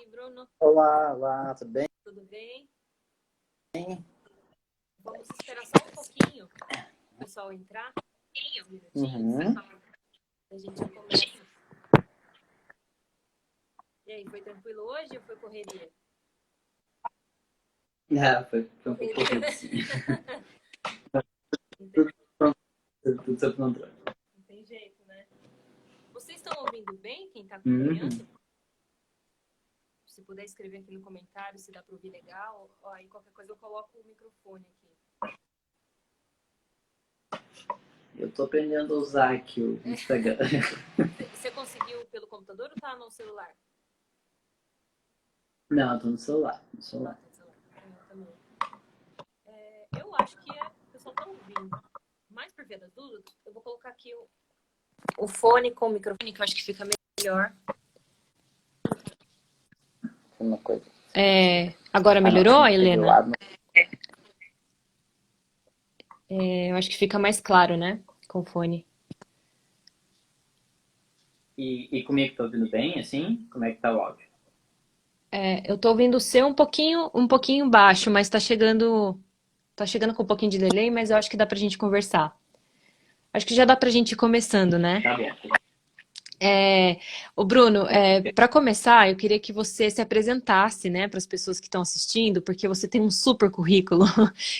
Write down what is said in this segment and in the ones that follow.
Bruno. Olá, olá, tudo bem? Tudo bem? Vamos esperar só um pouquinho o pessoal entrar, uns minutinhos, a gente já começa. E aí, foi tranquilo hoje ou foi correria? Foi um pouco corrido, sim. Tudo sob controle. Não tem jeito, né? Vocês estão ouvindo bem quem está acompanhando? Se puder escrever aqui no comentário se dá para ouvir legal. Ó, aí qualquer coisa eu coloco o microfone aqui. Eu tô aprendendo a usar aqui o Instagram. Você conseguiu pelo computador ou tá no celular? Não, eu tô no celular. No celular. Eu também. Eu acho que o pessoal tá ouvindo. Mas por via das dúvidas, eu vou colocar aqui o fone com o microfone, que eu acho que fica melhor. Uma coisa. Agora melhorou, não, Helena? lado, Eu acho que fica mais claro, né? Com o fone. E comigo tá ouvindo bem, assim? Como é que tá o áudio? Eu tô ouvindo o seu um pouquinho baixo, mas tá chegando com um pouquinho de delay, mas eu acho que dá pra gente conversar. Acho que já dá pra gente ir começando, né? Tá bom. Ô Bruno, para começar, eu queria que você se apresentasse, né, para as pessoas que estão assistindo, porque você tem um super currículo.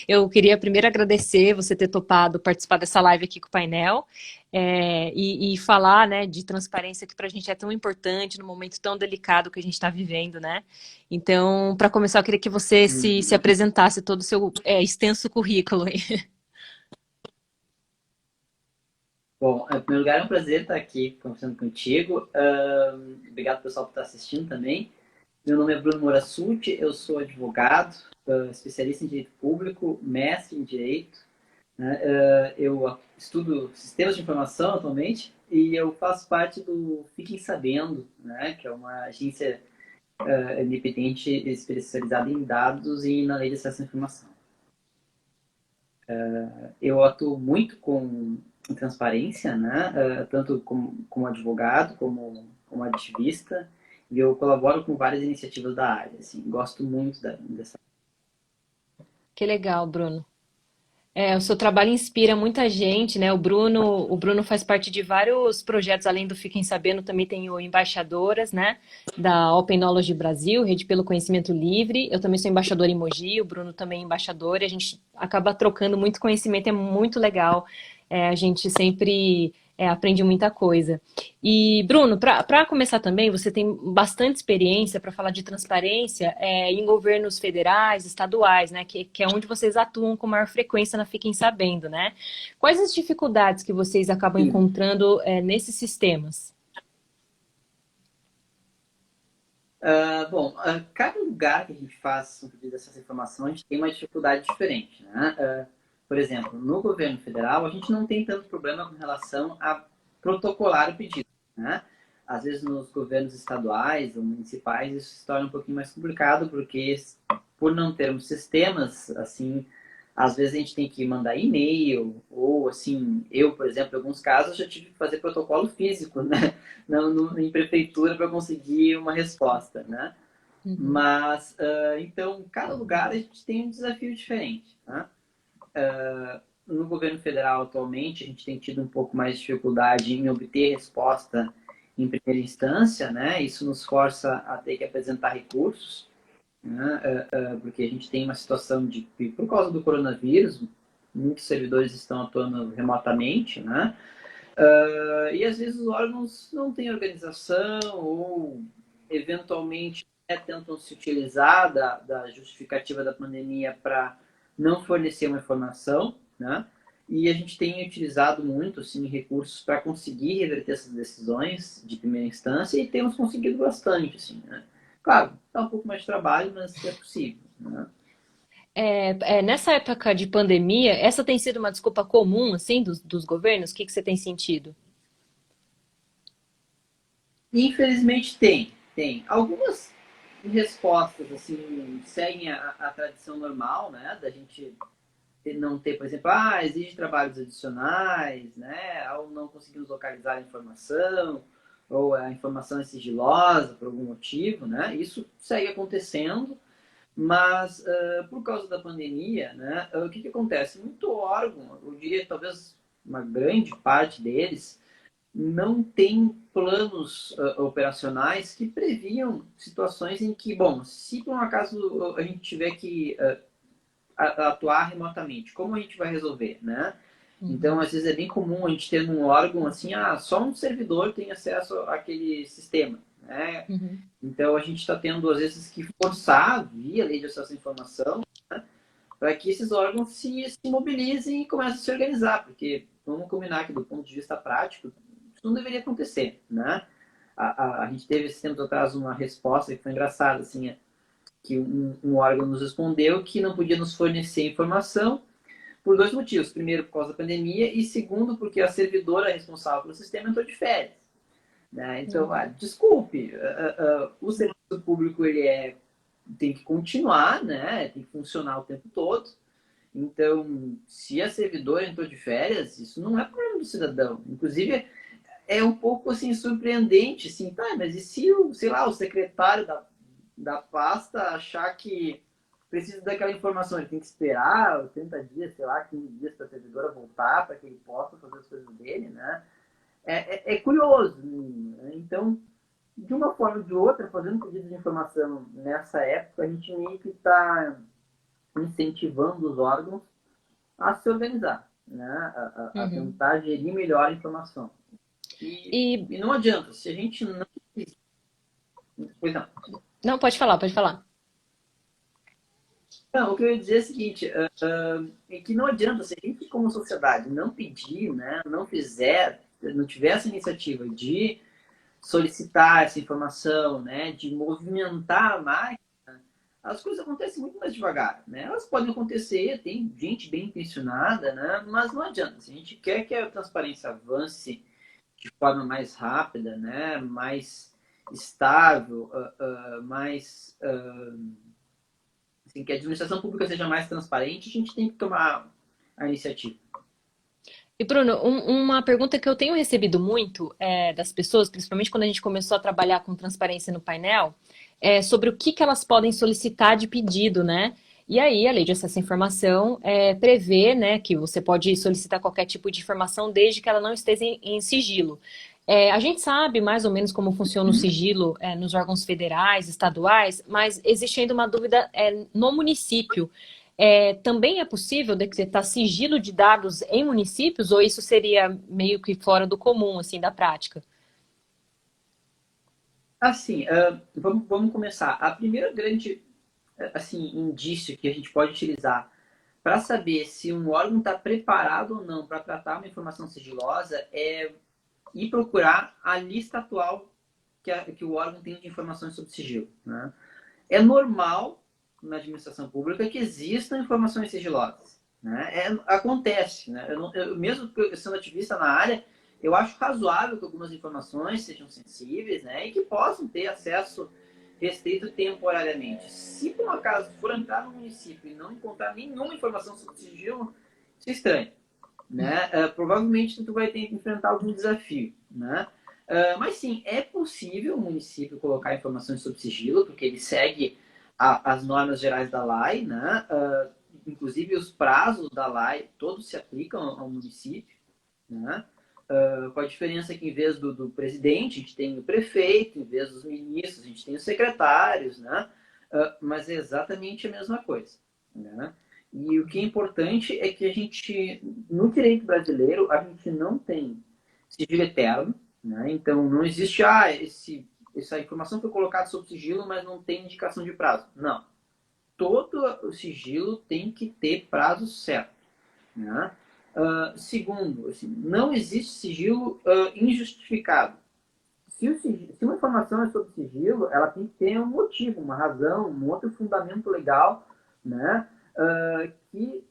Eu queria primeiro agradecer você ter topado participar dessa live aqui com o painel, e falar, né, de transparência que para a gente é tão importante no momento tão delicado que a gente está vivendo, né? Então, para começar, eu queria que você se apresentasse todo o seu extenso currículo. Bom, em primeiro lugar, é um prazer estar aqui conversando contigo. Obrigado, pessoal, por estar assistindo também. Meu nome é Bruno Moura Sutti, eu sou advogado, especialista em Direito Público, mestre em Direito. Né? Eu estudo sistemas de informação atualmente e eu faço parte do Fiquem Sabendo, né? Que é uma agência independente especializada em dados e na lei de acesso à informação. Eu atuo muito com transparência, né? Tanto como advogado, como ativista, e eu colaboro com várias iniciativas da área. Assim, gosto muito dessa. Que legal, Bruno. O seu trabalho inspira muita gente, né? O Bruno faz parte de vários projetos, além do Fiquem Sabendo, também tem o Embaixadoras, né? Da Open Knowledge Brasil, Rede pelo Conhecimento Livre. Eu também sou embaixadora em Mogi, o Bruno também é embaixador, e a gente acaba trocando muito conhecimento, é muito legal. A gente sempre aprende muita coisa. E, Bruno, para começar também, você tem bastante experiência para falar de transparência em governos federais, estaduais, né? Que é onde vocês atuam com maior frequência na Fiquem Sabendo, né? Quais as dificuldades que vocês acabam encontrando nesses sistemas? Bom, cada lugar que a gente faz um pedido de acesso à informação, a gente tem uma dificuldade diferente, né? Por exemplo, no governo federal, a gente não tem tanto problema com relação a protocolar o pedido, né? Às vezes, nos governos estaduais ou municipais, isso se torna um pouquinho mais complicado, porque por não termos sistemas, assim, às vezes a gente tem que mandar e-mail, ou assim, eu, por exemplo, em alguns casos, já tive que fazer protocolo físico, né? Em prefeitura para conseguir uma resposta, né? Mas, então, cada lugar a gente tem um desafio diferente, né? No governo federal, atualmente, a gente tem tido um pouco mais de dificuldade em obter resposta em primeira instância, né? Isso nos força a ter que apresentar recursos, né? Porque a gente tem uma situação de, por causa do coronavírus, muitos servidores estão atuando remotamente, né? E às vezes os órgãos não têm organização ou eventualmente tentam se utilizar da justificativa da pandemia para não fornecer uma informação, né? E a gente tem utilizado muito, sim, recursos para conseguir reverter essas decisões de primeira instância e temos conseguido bastante, assim, né? Claro, dá um pouco mais de trabalho, mas é possível, né? Nessa época de pandemia, essa tem sido uma desculpa comum, assim, dos governos? O que você tem sentido? Infelizmente tem. Algumas respostas, assim, seguem a tradição normal, né? Da gente não ter, por exemplo, exige trabalhos adicionais, né? Ou não conseguimos localizar a informação, ou a informação é sigilosa por algum motivo, né? Isso segue acontecendo, mas por causa da pandemia, né, o que acontece? Muito órgão, eu diria talvez uma grande parte deles, não tem planos operacionais que previam situações em que, bom, se por um acaso a gente tiver que atuar remotamente, como a gente vai resolver, né? Então, Uhum, às vezes é bem comum a gente ter num órgão assim, só um servidor tem acesso àquele sistema, né? uhum, Então, a gente está tendo, às vezes, que forçar, via lei de acesso à informação, para que esses órgãos se mobilizem e comecem a se organizar, porque vamos combinar que, do ponto de vista prático, isso não deveria acontecer, né? A gente teve, esse tempo atrás, uma resposta que foi engraçada, assim, que um órgão nos respondeu que não podia nos fornecer informação por dois motivos. Primeiro, por causa da pandemia, e segundo, porque a servidora responsável pelo sistema entrou de férias. Né? Então, uhum, desculpe, o serviço público tem que continuar, né? Tem que funcionar o tempo todo. Então, se a servidora entrou de férias, isso não é problema do cidadão. Inclusive, é um pouco assim surpreendente, assim, tá, mas e se o, sei lá, o secretário da pasta achar que precisa daquela informação, ele tem que esperar 80 dias, sei lá, 15 dias para a servidora voltar, para que ele possa fazer as coisas dele, né? É curioso, né? Então, de uma forma ou de outra, fazendo pedido de informação nessa época, a gente meio que está incentivando os órgãos a se organizar, né? A uhum. tentar gerir melhor a informação. E, E e não adianta, se a gente não. Pois não. não, pode falar, pode falar. Não, o que eu ia dizer é o seguinte, é que não adianta, se a gente como sociedade não pedir, né, não fizer, não tiver essa iniciativa de solicitar essa informação, né, de movimentar mais, as coisas acontecem muito mais devagar, né? Elas podem acontecer, tem gente bem intencionada, né, mas não adianta. Se a gente quer que a transparência avance de forma mais rápida, né, mais estável, mais assim, que a administração pública seja mais transparente, a gente tem que tomar a iniciativa. E Bruno, uma pergunta que eu tenho recebido muito das pessoas, principalmente quando a gente começou a trabalhar com transparência no painel, é sobre o que que elas podem solicitar de pedido, né? E aí, a lei de acesso à informação prevê, né, que você pode solicitar qualquer tipo de informação desde que ela não esteja em sigilo. A gente sabe mais ou menos como funciona o sigilo nos órgãos federais, estaduais, mas existe ainda uma dúvida no município. Também é possível decretar sigilo de dados em municípios, ou isso seria meio que fora do comum, assim, da prática? Assim, vamos começar. A primeira grande assim, indício que a gente pode utilizar para saber se um órgão está preparado ou não para tratar uma informação sigilosa é ir procurar a lista atual que o órgão tem de informações sobre sigilo. Né? É normal na administração pública que existam informações sigilosas. Né? Acontece. Né? Mesmo sendo ativista na área, eu acho razoável que algumas informações sejam sensíveis, né? E que possam ter acesso restrito temporariamente. Se por um acaso for entrar no município e não encontrar nenhuma informação sobre sigilo, isso é estranho. Né? Provavelmente tu vai ter que enfrentar algum desafio. Né? Mas sim, é possível o município colocar informações sobre sigilo, porque ele segue as normas gerais da lei, né? Inclusive os prazos da lei, todos se aplicam ao município. Né? Com a diferença que em vez do presidente, a gente tem o prefeito, em vez dos ministros, a gente tem os secretários, né? Mas é exatamente a mesma coisa. Né? E o que é importante é que a gente, no direito brasileiro, a gente não tem sigilo eterno, né? Então não existe, essa informação foi colocada sob sigilo, mas não tem indicação de prazo. Não. Todo o sigilo tem que ter prazo certo. Né? Segundo, assim, não existe sigilo injustificado. Se uma informação é sobre sigilo, ela tem que ter um motivo, uma razão, um outro fundamento legal, né? Que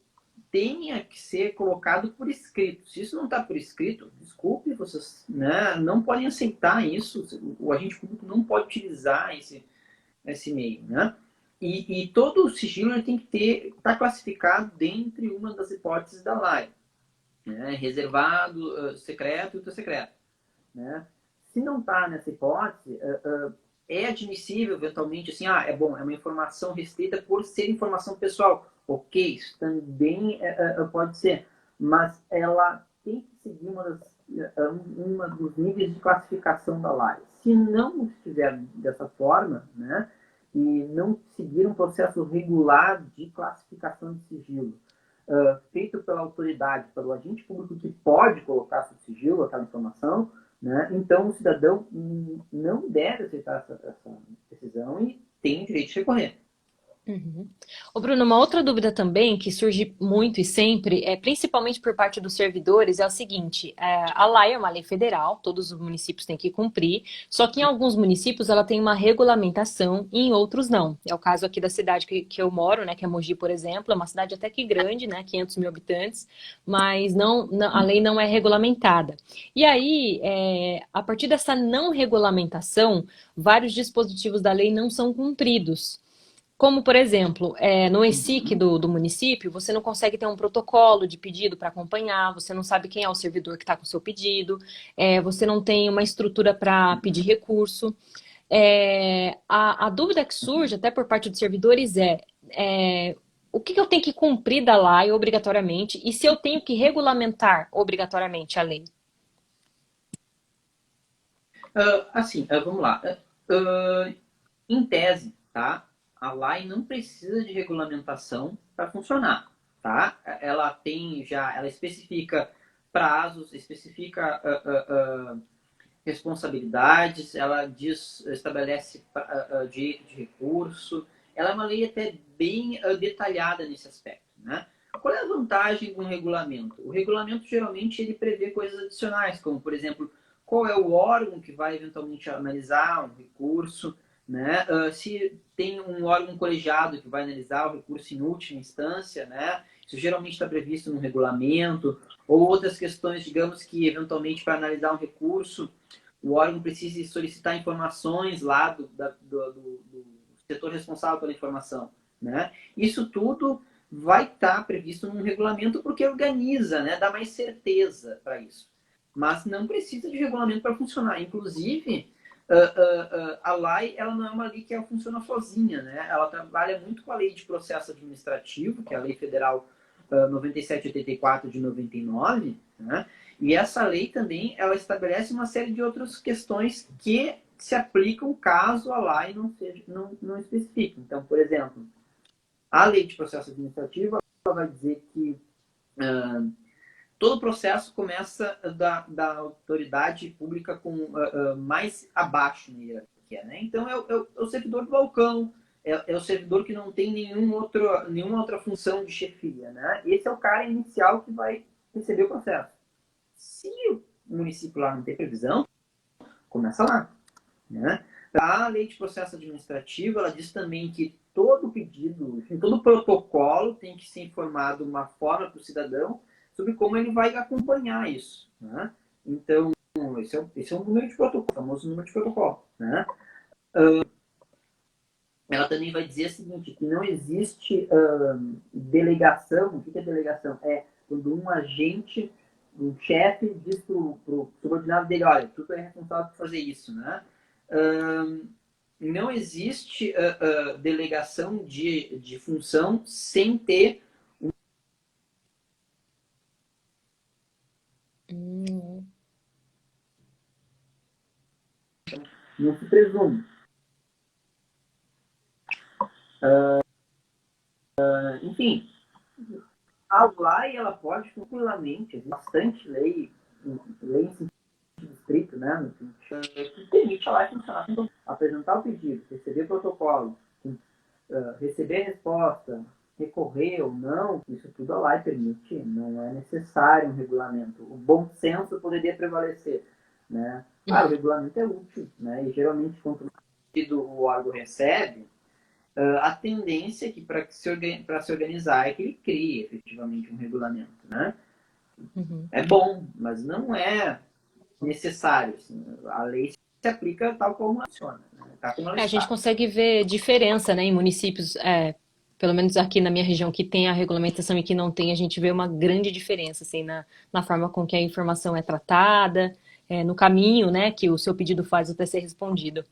tenha que ser colocado por escrito. Se isso não está por escrito, desculpe, vocês, né, não podem aceitar isso. O agente público não pode utilizar esse meio, né? E todo o sigilo ele tem que estar classificado dentre uma das hipóteses da lei, né? Reservado, secreto e ultra secreto, né? Se não está nessa hipótese, é admissível, eventualmente, assim, é bom, é uma informação restrita por ser informação pessoal. Ok, isso também pode ser, mas ela tem que seguir uma dos níveis de classificação da lei. Se não estiver dessa forma, né, e não seguir um processo regular de classificação de sigilo, feito pela autoridade, pelo agente público que pode colocar sob sigilo aquela informação, né, então o cidadão não deve aceitar essa decisão e tem o direito de recorrer. Uhum. Ô Bruno, uma outra dúvida também que surge muito e sempre, principalmente por parte dos servidores, é o seguinte: a lei é uma lei federal, todos os municípios têm que cumprir, só que em alguns municípios ela tem uma regulamentação e em outros não. É o caso aqui da cidade que eu moro, né, que é Mogi, por exemplo, é uma cidade até que grande, né, 500 mil habitantes, mas a lei não é regulamentada. E aí, a partir dessa não regulamentação, vários dispositivos da lei não são cumpridos. Como, por exemplo, no ESIC do município, você não consegue ter um protocolo de pedido para acompanhar, você não sabe quem é o servidor que está com o seu pedido, você não tem uma estrutura para pedir recurso. A dúvida que surge, até por parte dos servidores, o que eu tenho que cumprir da lei obrigatoriamente e se eu tenho que regulamentar obrigatoriamente a lei? Vamos lá. Em tese, tá? A lei não precisa de regulamentação para funcionar, tá? Ela especifica prazos, especifica responsabilidades, estabelece direito de recurso. Ela é uma lei até bem detalhada nesse aspecto, né? Qual é a vantagem de um regulamento? O regulamento geralmente ele prevê coisas adicionais, como por exemplo, qual é o órgão que vai eventualmente analisar um recurso, né? Se tem um órgão colegiado que vai analisar o recurso em última instância, né? Isso geralmente está previsto no regulamento, ou outras questões, digamos que eventualmente para analisar um recurso, o órgão precise solicitar informações lá do setor responsável pela informação, né? Isso tudo vai estar previsto num regulamento porque organiza, né? Dá mais certeza para isso. Mas não precisa de regulamento para funcionar. Inclusive, a lei ela não é uma lei que ela funciona sozinha, né? Ela trabalha muito com a lei de processo administrativo, que é a lei federal 9784 de 99, né? E essa lei também ela estabelece uma série de outras questões que se aplicam caso a lei não especifique. Então, por exemplo, a lei de processo administrativo ela vai dizer que todo o processo começa da autoridade pública com mais abaixo na hierarquia, né? Então, é o servidor do balcão, é o servidor que não tem nenhuma outra função de chefia, né? Esse é o cara inicial que vai receber o processo. Se o município lá não tem previsão, começa lá, né? A lei de processo administrativo, ela diz também que todo pedido, enfim, todo protocolo tem que ser informado de uma forma para o cidadão sobre como ele vai acompanhar isso, né? Então, esse é um número de protocolo, o famoso número de protocolo, né? Ela também vai dizer o seguinte, que não existe delegação. O que é delegação? É quando um agente, um chefe diz pro subordinado dele, olha, tu é responsável por fazer isso, né? Não existe delegação de função sem ter não se presume. Enfim, a lei ela pode tranquilamente, bastante lei em sentido estrito, né, que permite a lei funcionar. Então, apresentar o pedido, receber protocolo, receber resposta, recorrer ou não, isso tudo a lei permite, não é necessário um regulamento. O bom senso poderia prevalecer, né? Claro, o regulamento é útil, né? E geralmente quanto mais o órgão recebe, a tendência é que para se organizar é que ele crie efetivamente um regulamento, né? Uhum. É bom, mas não é necessário. Assim, a lei se aplica tal como ela funciona, né? Tá como ela A gente está. consegue ver diferença, né, em municípios, pelo menos aqui na minha região, que tem a regulamentação e que não tem, a gente vê uma grande diferença, assim, na forma com que a informação é tratada, no caminho, né, que o seu pedido faz até ser respondido.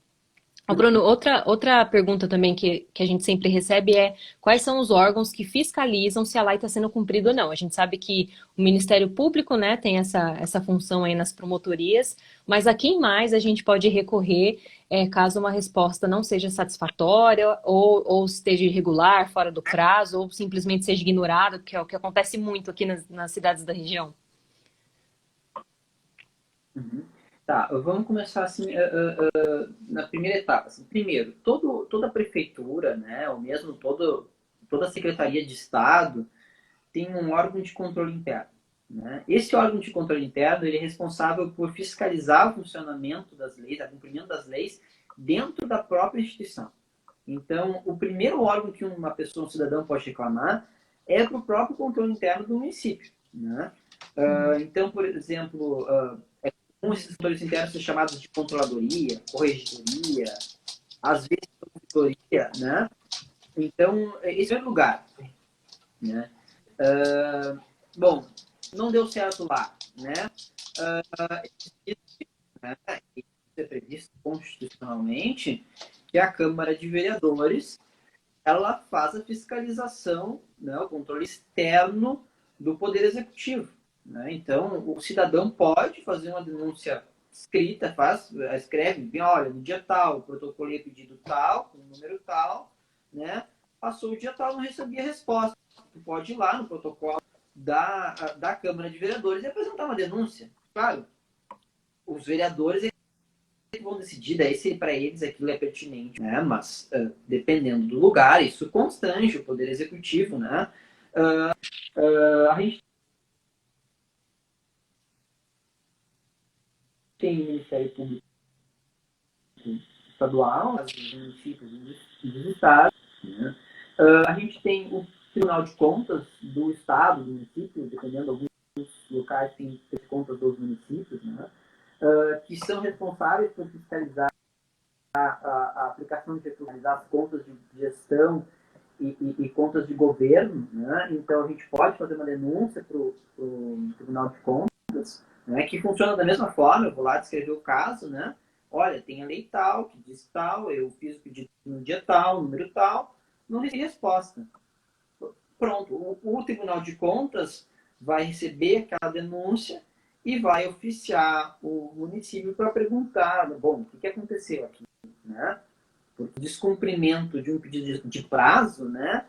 Ô, Bruno, outra pergunta também que a gente sempre recebe é quais são os órgãos que fiscalizam se a lei está sendo cumprida ou não. A gente sabe que o Ministério Público, né, tem essa função aí nas promotorias, mas a quem mais a gente pode recorrer caso uma resposta não seja satisfatória ou esteja irregular, fora do prazo, ou simplesmente seja ignorada, que é o que acontece muito aqui nas cidades da região? Uhum. Tá, vamos começar assim, na primeira etapa. Assim. Primeiro, toda prefeitura, né, ou mesmo toda a Secretaria de Estado tem um órgão de controle interno. Né? Esse órgão de controle interno ele é responsável por fiscalizar o funcionamento das leis, o cumprimento das leis dentro da própria instituição. Então, o primeiro órgão que uma pessoa, um cidadão pode reclamar é para o próprio controle interno do município. Né? Então, por exemplo, esses controles internos são chamados de controladoria, corregedoria, às vezes auditoria, né? Então, esse é o lugar. Né? Bom, não deu certo lá, né? Isso é previsto constitucionalmente que a Câmara de Vereadores ela faz a fiscalização, né, o controle externo do Poder Executivo. Né? Então, o cidadão pode fazer uma denúncia escrita, escreve, bem, olha, no dia tal, protocolei pedido tal, com número tal, né? Passou o dia tal, não recebi a resposta. Tu pode ir lá no protocolo da Câmara de Vereadores e apresentar uma denúncia. Claro, os vereadores vão decidir daí se para eles aquilo é pertinente, né? Mas dependendo do lugar, isso constrange o Poder Executivo, né? A gente tem o Ministério Público Estadual, os municípios e dos estados, né? A gente tem o Tribunal de Contas do Estado, do município, dependendo, alguns locais têm contas dos municípios, né? Que são responsáveis por fiscalizar a aplicação de recursos, as contas de gestão e contas de governo, né? Então a gente pode fazer uma denúncia para o Tribunal de Contas, né? Que funciona da mesma forma, eu vou lá descrever o caso, né? Olha, tem a lei tal, que diz tal, eu fiz o pedido no dia tal, número tal, não recebi resposta. Pronto, o Tribunal de Contas vai receber aquela denúncia e vai oficiar o município para perguntar, bom, o que aconteceu aqui, né? Porque descumprimento de um pedido de prazo, né,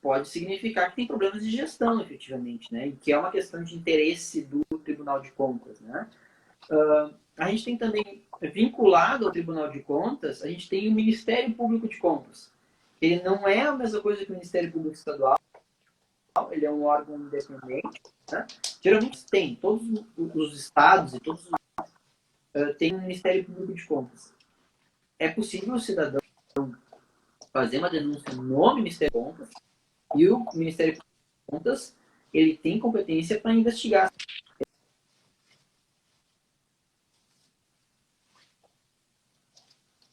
pode significar que tem problemas de gestão, efetivamente, né, e que é uma questão de interesse do Tribunal de Contas, né. A gente tem também, vinculado ao Tribunal de Contas, a gente tem o Ministério Público de Contas. Ele não é a mesma coisa que o Ministério Público Estadual, ele é um órgão independente, né. Geralmente tem, todos os estados e todos têm um Ministério Público de Contas. É possível o cidadão fazer uma denúncia no Ministério de Contas e o Ministério de Contas ele tem competência para investigar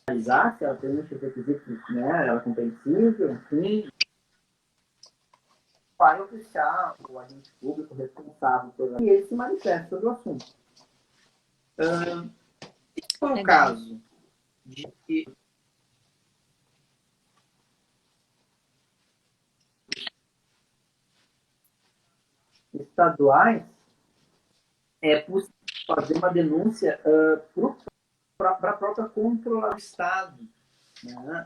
analisar se ela tem os requisitos, né, ela é compreensível, enfim, vai oficiar o agente público responsável por e ele se manifesta sobre o assunto. Se for o caso de estaduais, é possível fazer uma denúncia para a própria controladora do Estado. Né?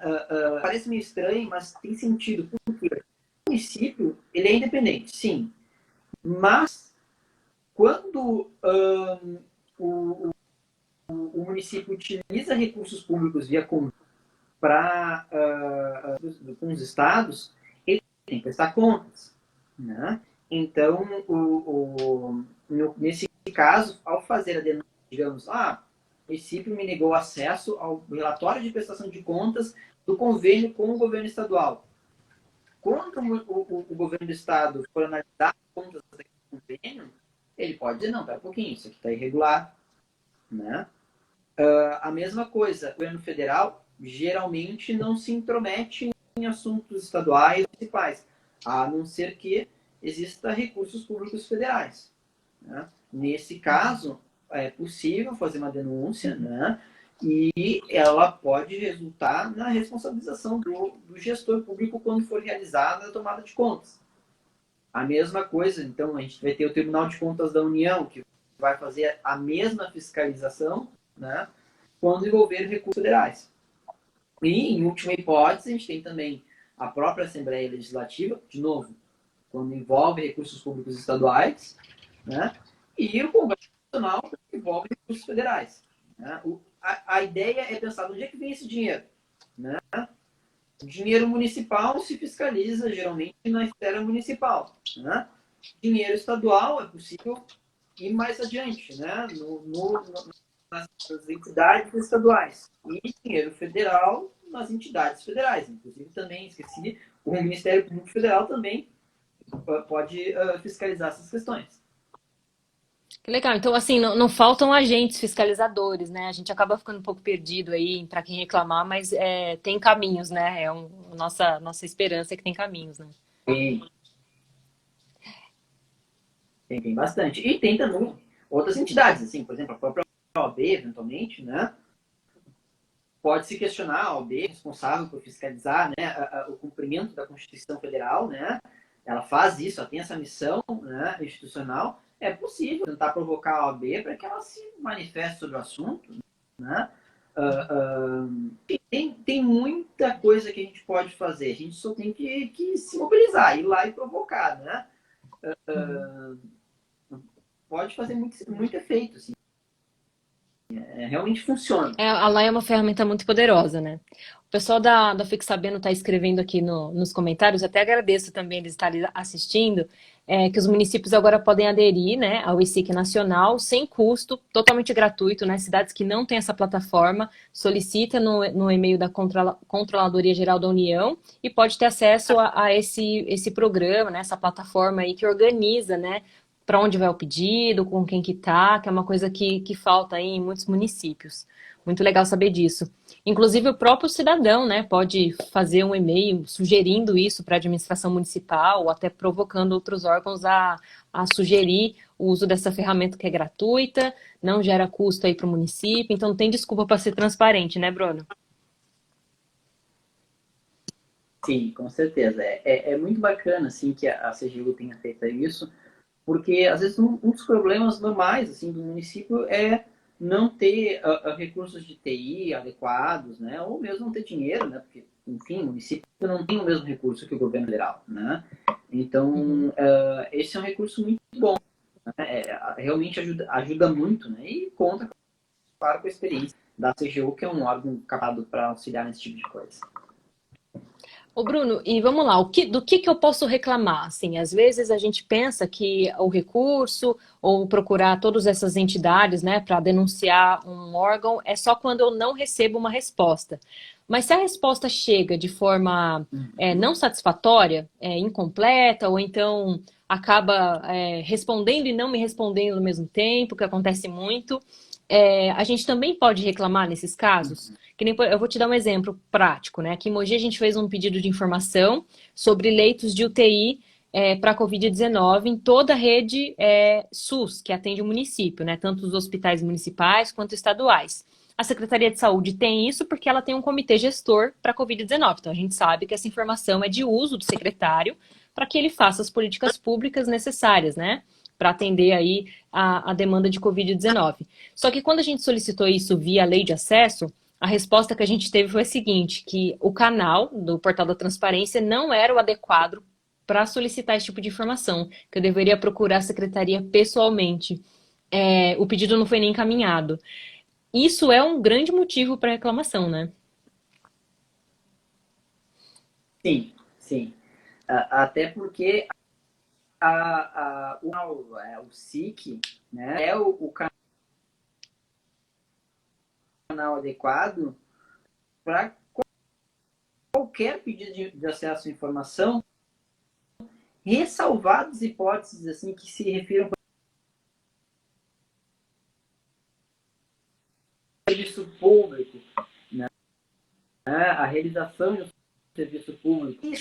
Parece meio estranho, mas tem sentido. Porque o município ele é independente, sim. Mas quando o município utiliza recursos públicos via com os estados, ele tem que prestar contas. Né? Então, nesse caso, ao fazer a denúncia, digamos, o município me negou acesso ao relatório de prestação de contas do convênio com o governo estadual. Quando o governo do estado for analisar as contas do convênio, ele pode dizer, não, pera um pouquinho, isso aqui está irregular. Né? A mesma coisa, o governo federal geralmente não se intromete em assuntos estaduais e municipais, a não ser que exista recursos públicos federais. Né? Nesse caso, é possível fazer uma denúncia, né? E ela pode resultar na responsabilização do gestor público quando for realizada a tomada de contas. A mesma coisa, então, a gente vai ter o Tribunal de Contas da União, que vai fazer a mesma fiscalização, né, quando envolver recursos federais. E, em última hipótese, a gente tem também a própria Assembleia Legislativa, de novo, quando envolve recursos públicos estaduais, né, e o Congresso Nacional, que envolve recursos federais. Né. A ideia é pensar onde é que vem esse dinheiro. Né? O dinheiro municipal se fiscaliza geralmente na esfera municipal. Né? Dinheiro estadual é possível ir mais adiante, né? Nas entidades estaduais. E dinheiro federal nas entidades federais. Inclusive, também esqueci, o Ministério Público Federal também pode fiscalizar essas questões. Que legal. Então, assim, não faltam agentes fiscalizadores, né? A gente acaba ficando um pouco perdido aí para quem reclamar, mas tem caminhos, né? Nossa esperança é que tem caminhos, né? Tem, tem bastante. E tem também outras entidades, assim, por exemplo, a própria OAB, eventualmente, né? Pode-se questionar a OAB, responsável por fiscalizar, né, o cumprimento da Constituição Federal, né? Ela faz isso, ela tem essa missão, né, institucional. É possível tentar provocar a OAB para que ela se manifeste sobre o assunto, né? Tem muita coisa que a gente pode fazer. A gente só tem que se mobilizar, ir lá e provocar, né? Pode fazer muito efeito, assim. Realmente funciona. A Lei é uma ferramenta muito poderosa, né? O pessoal da Fique Sabendo está escrevendo aqui nos comentários, até agradeço também eles estarem assistindo, que os municípios agora podem aderir, né, ao e-SIC Nacional sem custo, totalmente gratuito, né? Cidades que não têm essa plataforma, solicita no e-mail da Controladoria Geral da União e pode ter acesso a esse programa, né, essa plataforma aí que organiza, né, para onde vai o pedido, com quem que tá, que é uma coisa que falta aí em muitos municípios. Muito legal saber disso. Inclusive o próprio cidadão, né, pode fazer um e-mail sugerindo isso para a administração municipal ou até provocando outros órgãos a sugerir o uso dessa ferramenta que é gratuita, não gera custo aí para o município, então não tem desculpa para ser transparente, né, Bruno? Sim, com certeza. É muito bacana assim, que a CGU tenha feito isso, porque às vezes um dos problemas normais assim, do município é não ter recursos de TI adequados, né? Ou mesmo não ter dinheiro, né? Porque, enfim, o município não tem o mesmo recurso que o governo federal, né? Então, esse é um recurso muito bom. Né? Realmente ajuda muito, né? E conta, claro, com a experiência da CGU, que é um órgão capaz para auxiliar nesse tipo de coisa. Ô Bruno, e vamos lá, do que eu posso reclamar? Assim, às vezes a gente pensa que o recurso ou procurar todas essas entidades, né, para denunciar um órgão é só quando eu não recebo uma resposta. Mas se a resposta chega de forma não satisfatória, incompleta, ou então acaba respondendo e não me respondendo ao mesmo tempo, que acontece muito, a gente também pode reclamar nesses casos? Que nem, eu vou te dar um exemplo prático, né? Aqui em Mogi a gente fez um pedido de informação sobre leitos de UTI para a Covid-19 em toda a rede SUS, que atende o município, né? Tanto os hospitais municipais quanto estaduais. A Secretaria de Saúde tem isso porque ela tem um comitê gestor para a Covid-19. Então a gente sabe que essa informação é de uso do secretário para que ele faça as políticas públicas necessárias, né? Para atender aí a demanda de Covid-19. Só que quando a gente solicitou isso via lei de acesso, a resposta que a gente teve foi a seguinte, que o canal do Portal da Transparência não era o adequado para solicitar esse tipo de informação, que eu deveria procurar a secretaria pessoalmente. O pedido não foi nem encaminhado. Isso é um grande motivo para reclamação, né? Sim, sim. Até porque o SIC, né, é o canal adequado para qualquer pedido de acesso à informação, ressalvadas hipóteses assim que se refiram ao serviço público, né, a realização de um serviço público. E,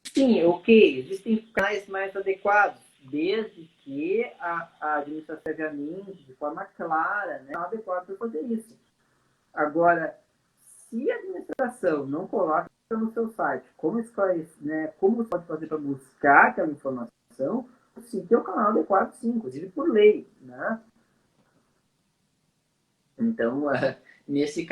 sim, ok, existem canais mais adequados, desde porque a administração previamente, de forma clara, né, não é adequada para fazer isso. Agora, se a administração não coloca no seu site como né, como você pode fazer para buscar aquela informação, sim, tem o canal adequado, sim, inclusive por lei, né? Então, nesse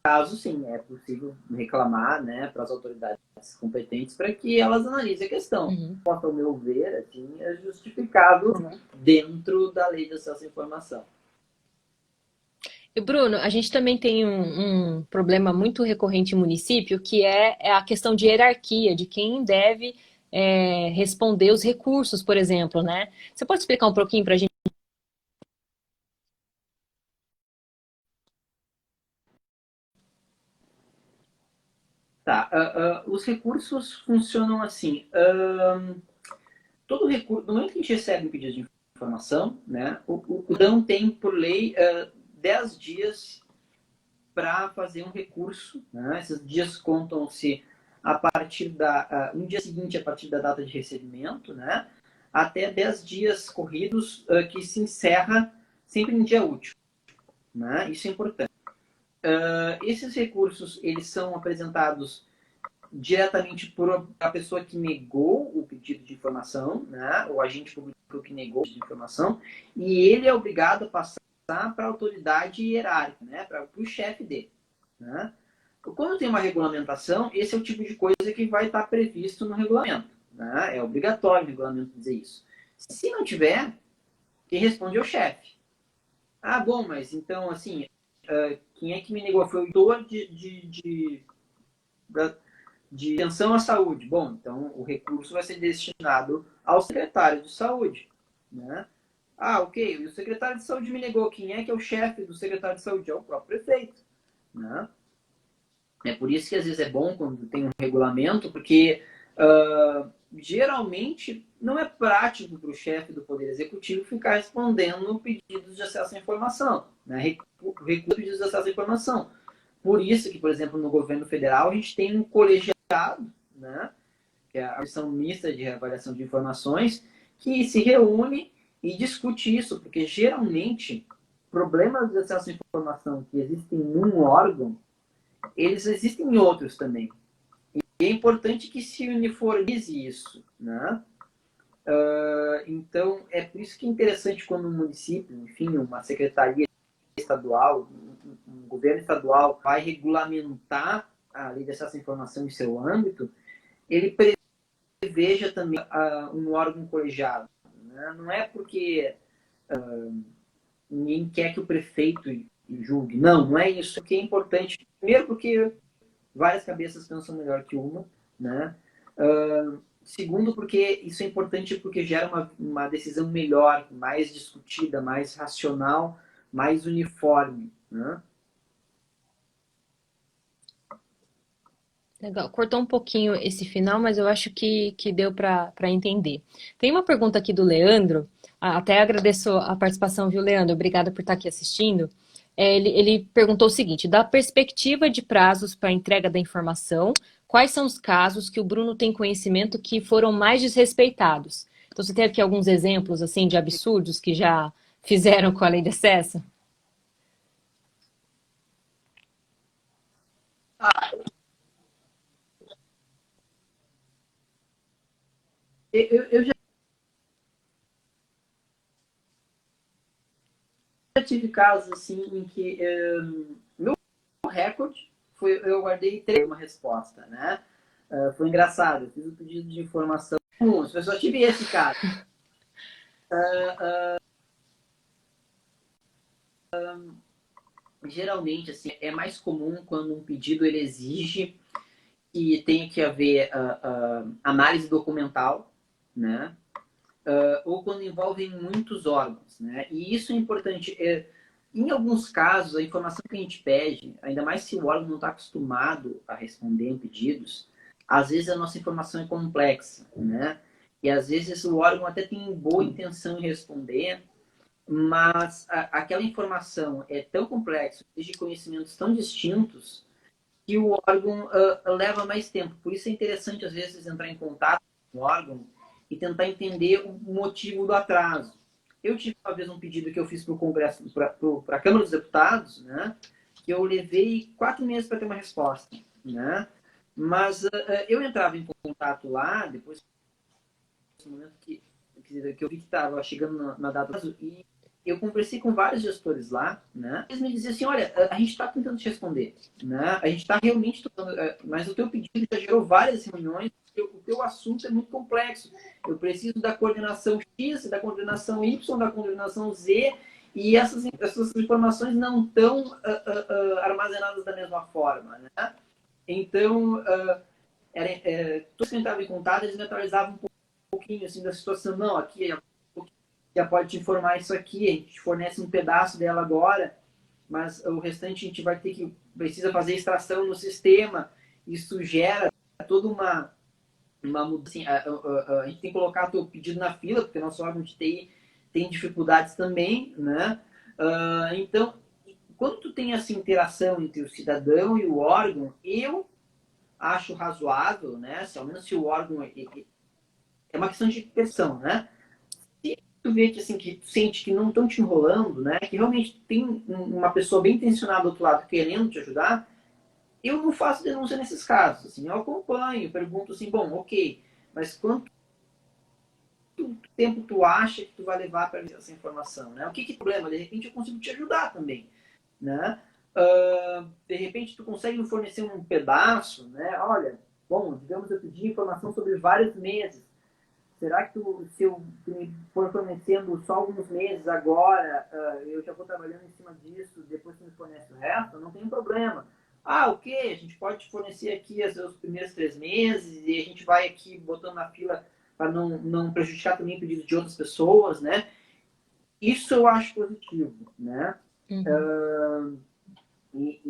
caso, sim, é possível reclamar, né, para as autoridades competentes para que elas analisem a questão. Uhum. Ao meu ver, assim, é justificável dentro da lei de acesso à informação. E Bruno, a gente também tem um problema muito recorrente em município, que é a questão de hierarquia, de quem deve responder os recursos, por exemplo, né? Você pode explicar um pouquinho para a gente? Tá, os recursos funcionam assim. Todo recurso, no momento que a gente recebe um pedido de informação, né, o DAM tem, por lei, 10 dias para fazer um recurso. Né? Esses dias contam-se a partir um dia seguinte a partir da data de recebimento, né? Até 10 dias corridos, que se encerra sempre em dia útil. Né? Isso é importante. Esses recursos, eles são apresentados diretamente por a pessoa que negou o pedido de informação, né? O agente público que negou o pedido de informação, e ele é obrigado a passar para a autoridade hierárquica, né? Para o chefe dele. Né? Quando tem uma regulamentação, esse é o tipo de coisa que vai estar previsto no regulamento. Né? É obrigatório o regulamento dizer isso. Se não tiver, quem responde é o chefe. Ah, bom, mas então, assim, quem é que me negou? Foi o autor de atenção à saúde. Bom, então o recurso vai ser destinado ao secretário de saúde. Né? Ah, ok, o secretário de saúde me negou. Quem é que é o chefe do secretário de saúde? É o próprio prefeito. Né? É por isso que às vezes é bom quando tem um regulamento, porque geralmente não é prático para o chefe do Poder Executivo ficar respondendo pedidos de acesso à informação, né? Recursos de pedidos de acesso à informação. Por isso que, por exemplo, no governo federal, a gente tem um colegiado, né? Que é a Comissão Mista de Avaliação de Informações, que se reúne e discute isso, porque geralmente problemas de acesso à informação que existem num órgão, eles existem em outros também. E é importante que se uniformize isso, né? Então, é por isso que é interessante quando um município, enfim, uma secretaria estadual, um governo estadual vai regulamentar a lei de acesso à informação em seu âmbito, ele preveja também um órgão colegiado. Né? Não é porque ninguém quer que o prefeito julgue. Não, não é isso que é importante. Primeiro porque várias cabeças pensam melhor que uma, né? Segundo, porque isso é importante porque gera uma decisão melhor, mais discutida, mais racional, mais uniforme, né? Legal. Cortou um pouquinho esse final, mas eu acho que deu para entender. Tem uma pergunta aqui do Leandro. Até agradeço a participação, viu, Leandro? Obrigada por estar aqui assistindo. Ele perguntou o seguinte: da perspectiva de prazos para a entrega da informação, quais são os casos que o Bruno tem conhecimento que foram mais desrespeitados? Então, você tem aqui alguns exemplos assim de absurdos que já fizeram com a lei de acesso? Eu já tive casos assim em que meu recorde foi eu guardei uma resposta, né? Foi engraçado, eu fiz o pedido de informação. Eu só tive esse caso. Geralmente, assim, é mais comum quando um pedido ele exige que tenha que haver análise documental, né? Ou quando envolvem muitos órgãos, né? E isso é importante. Em alguns casos, a informação que a gente pede, ainda mais se o órgão não está acostumado a responder em pedidos, às vezes a nossa informação é complexa, né? E às vezes o órgão até tem boa intenção em responder, mas aquela informação é tão complexa, de conhecimentos tão distintos, que o órgão leva mais tempo. Por isso é interessante, às vezes, entrar em contato com o órgão e tentar entender o motivo do atraso. Eu tive uma vez um pedido que eu fiz para o Congresso, para a Câmara dos Deputados, né, que eu levei 4 meses para ter uma resposta, né? Mas eu entrava em contato lá, depois do momento que eu vi que estava chegando na data, e eu conversei com vários gestores lá, né? Eles me diziam assim, olha, a gente está tentando te responder, né? A gente está realmente tentando, mas o teu pedido já gerou várias reuniões, o teu assunto é muito complexo. Eu preciso da coordenação X, da coordenação Y, da coordenação Z, e essas informações não estão armazenadas da mesma forma, né? Então, todos que entravam em contato, eles me atualizavam um pouquinho assim, da situação. Não, aqui já pode te informar isso aqui, a gente fornece um pedaço dela agora, mas o restante a gente vai ter que, precisa fazer extração no sistema, isso gera toda uma mudança. Assim, a gente tem que colocar o pedido na fila, porque nosso órgão de TI tem dificuldades também, né? Então, quando tu tem essa interação entre o cidadão e o órgão, eu acho razoável, né? Ao menos se o órgão é uma questão de pressão, né? Se tu vê que assim que tu sente que não estão te enrolando, né? Que realmente tem uma pessoa bem intencionada do outro lado querendo te ajudar, eu não faço denúncia nesses casos. Assim, eu acompanho, pergunto assim, bom, ok, mas quanto tempo tu acha que tu vai levar para essa informação, né? O que é o problema? De repente eu consigo te ajudar também, né? De repente tu consegue me fornecer um pedaço, né? Olha, bom, digamos eu pedi informação sobre vários meses. Será que se eu me for fornecendo só alguns meses agora, eu já vou trabalhando em cima disso, depois tu me fornece o resto? Não tem problema. Ah, ok, a gente pode te fornecer aqui os primeiros 3 meses e a gente vai aqui botando na fila para não prejudicar também o pedido de outras pessoas, né? Isso eu acho positivo, né? Uhum. Uh,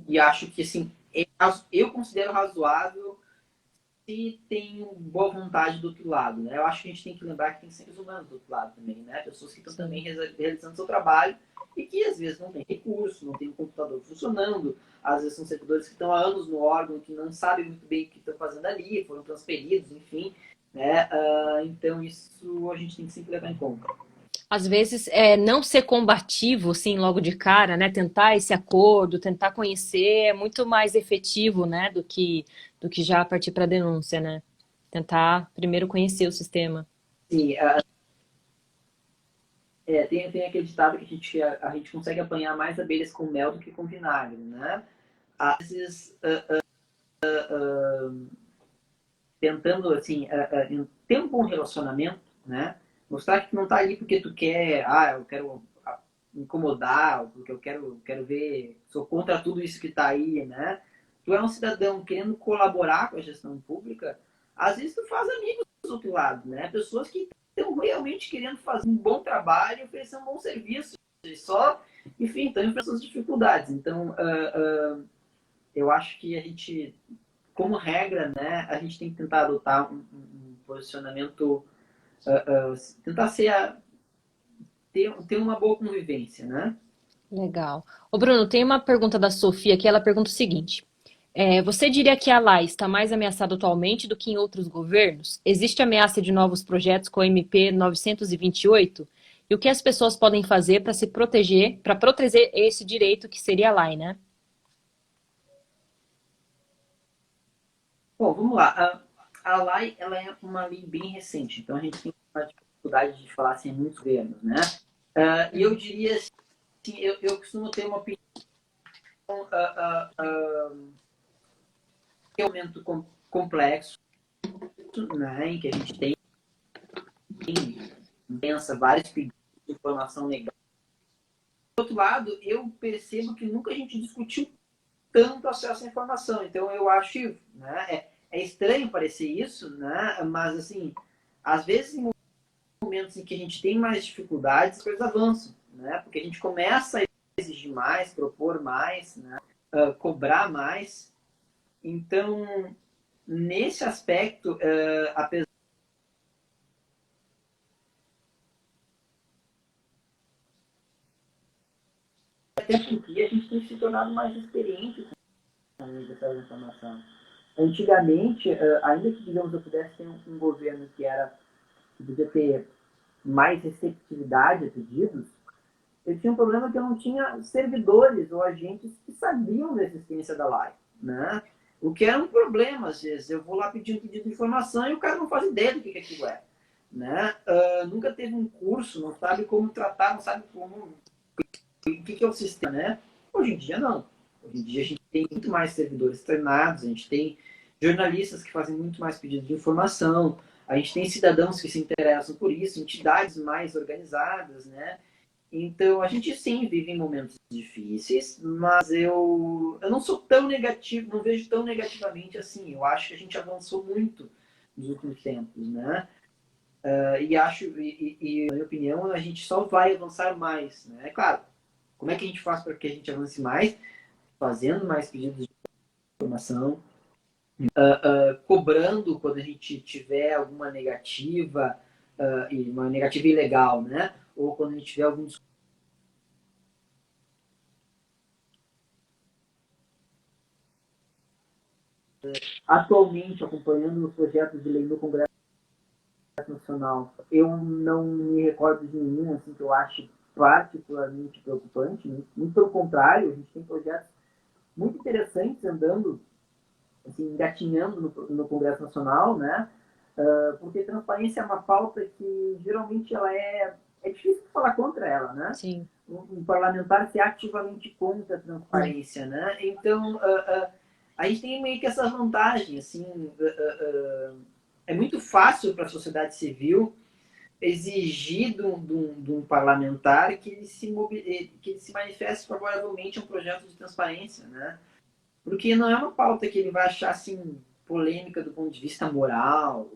e acho que, assim, eu considero razoável se tem boa vontade do outro lado, né? Eu acho que a gente tem que lembrar que tem seres humanos do outro lado também, né? Pessoas que estão também Sim. realizando seu trabalho e que às vezes não tem recurso, não tem um computador funcionando, às vezes são servidores que estão há anos no órgão que não sabem muito bem o que estão fazendo ali, foram transferidos, enfim, né? Então isso a gente tem que sempre levar em conta. Às vezes, não ser combativo, assim, logo de cara, né? Tentar esse acordo, tentar conhecer é muito mais efetivo, né? Do que já partir para denúncia, né? Tentar primeiro conhecer o sistema. Sim, tem aquele ditado que a gente consegue apanhar mais abelhas com mel do que com vinagre, né? Às vezes, tentando, assim, ter um bom relacionamento, né? Mostrar que tu não tá ali porque tu quer, eu quero incomodar, ou porque eu quero ver, sou contra tudo isso que tá aí, né? Tu é um cidadão querendo colaborar com a gestão pública, às vezes tu faz amigos do outro lado, né? Pessoas que estão realmente querendo fazer um bom trabalho e oferecer um bom serviço. E só, enfim, estão enfrentando as dificuldades. Então, eu acho que a gente, como regra, né, a gente tem que tentar adotar um posicionamento, tentar ter uma boa convivência, né? Legal. Ô, Bruno, tem uma pergunta da Sofia que ela pergunta o seguinte: você diria que a Lei está mais ameaçada atualmente do que em outros governos? Existe ameaça de novos projetos com a MP 928? E o que as pessoas podem fazer para se proteger, para proteger esse direito que seria a lei, né? Bom, vamos lá. A lei, ela é uma lei bem recente, então a gente tem uma dificuldade de falar assim, em muitos governos, né? E eu diria assim, eu costumo ter uma opinião que é um momento complexo, né, em que a gente tem pensa vários pedidos de informação legal. Do outro lado, eu percebo que nunca a gente discutiu tanto acesso à informação. Então, eu acho, né, é estranho parecer isso, né, mas, assim, às vezes, em momentos em que a gente tem mais dificuldades, as coisas avançam, né, porque a gente começa a exigir mais, propor mais, né, cobrar mais. Então, nesse aspecto, apesar até porque a gente tem se tornado mais experiente com essa informação. Antigamente, ainda que, digamos, eu pudesse ter um governo que era que podia ter mais receptividade a pedidos, eu tinha um problema que eu não tinha servidores ou agentes que sabiam da existência da live, né? O que era um problema, às vezes. Eu vou lá pedir um pedido de informação e o cara não faz ideia do que aquilo é. Né? Nunca teve um curso, não sabe como tratar, não sabe como, o que é o sistema, né? Hoje em dia, não. Hoje em dia, a gente tem muito mais servidores treinados, a gente tem jornalistas que fazem muito mais pedidos de informação, a gente tem cidadãos que se interessam por isso, entidades mais organizadas, né? Então, a gente sim vive em momentos difíceis, mas eu não sou tão negativo, não vejo tão negativamente assim. Eu acho que a gente avançou muito nos últimos tempos, né? E acho, na minha opinião, a gente só vai avançar mais, né? É claro, como é que a gente faz para que a gente avance mais? Fazendo mais pedidos de informação, cobrando quando a gente tiver alguma negativa, e uma negativa ilegal, né? Ou quando a gente tiver algum. Atualmente, acompanhando os projetos de lei no Congresso Nacional, eu não me recordo de nenhum assim, que eu ache particularmente preocupante. Muito pelo contrário, a gente tem projetos muito interessantes andando, assim, engatinhando no Congresso Nacional, né? Porque transparência é uma pauta que geralmente ela é difícil falar contra ela, né? Sim. Um parlamentar ser ativamente contra a transparência, né? Então, a gente tem meio que essa vantagem, assim, é muito fácil para a sociedade civil exigir de um parlamentar que ele se manifeste favoravelmente a um projeto de transparência, né? Porque não é uma pauta que ele vai achar assim polêmica do ponto de vista moral,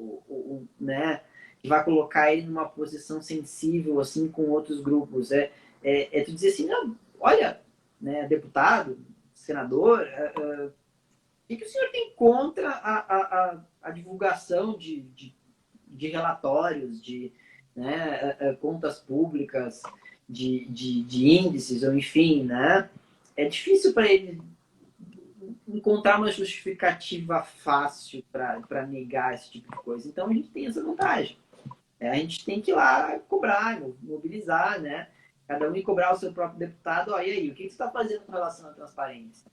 né? Que vai colocar ele numa posição sensível assim com outros grupos. Tu dizer assim, não, olha, né, deputado, senador, o que o senhor tem contra a divulgação de relatórios, de, né, contas públicas, de índices, ou enfim, né? É difícil para ele encontrar uma justificativa fácil para negar esse tipo de coisa. Então a gente tem essa vantagem. A gente tem que ir lá cobrar, mobilizar, né? Cada um ir cobrar o seu próprio deputado. Ó, e aí, o que você está fazendo com relação à transparência?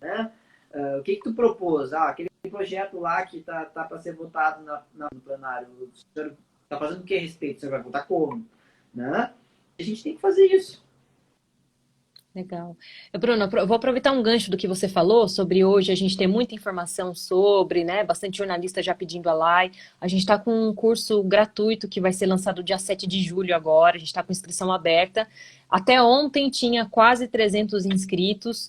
Né? O que tu propôs? Aquele projeto lá que tá para ser votado no plenário. O senhor está fazendo o que a respeito? O senhor vai votar como? Né? A gente tem que fazer isso. Legal. Bruno, eu vou aproveitar um gancho do que você falou sobre hoje a gente ter muita informação sobre, né? Bastante jornalista já pedindo a live. A gente está com um curso gratuito que vai ser lançado dia 7 de julho agora. A gente está com inscrição aberta. Até ontem tinha quase 300 inscritos.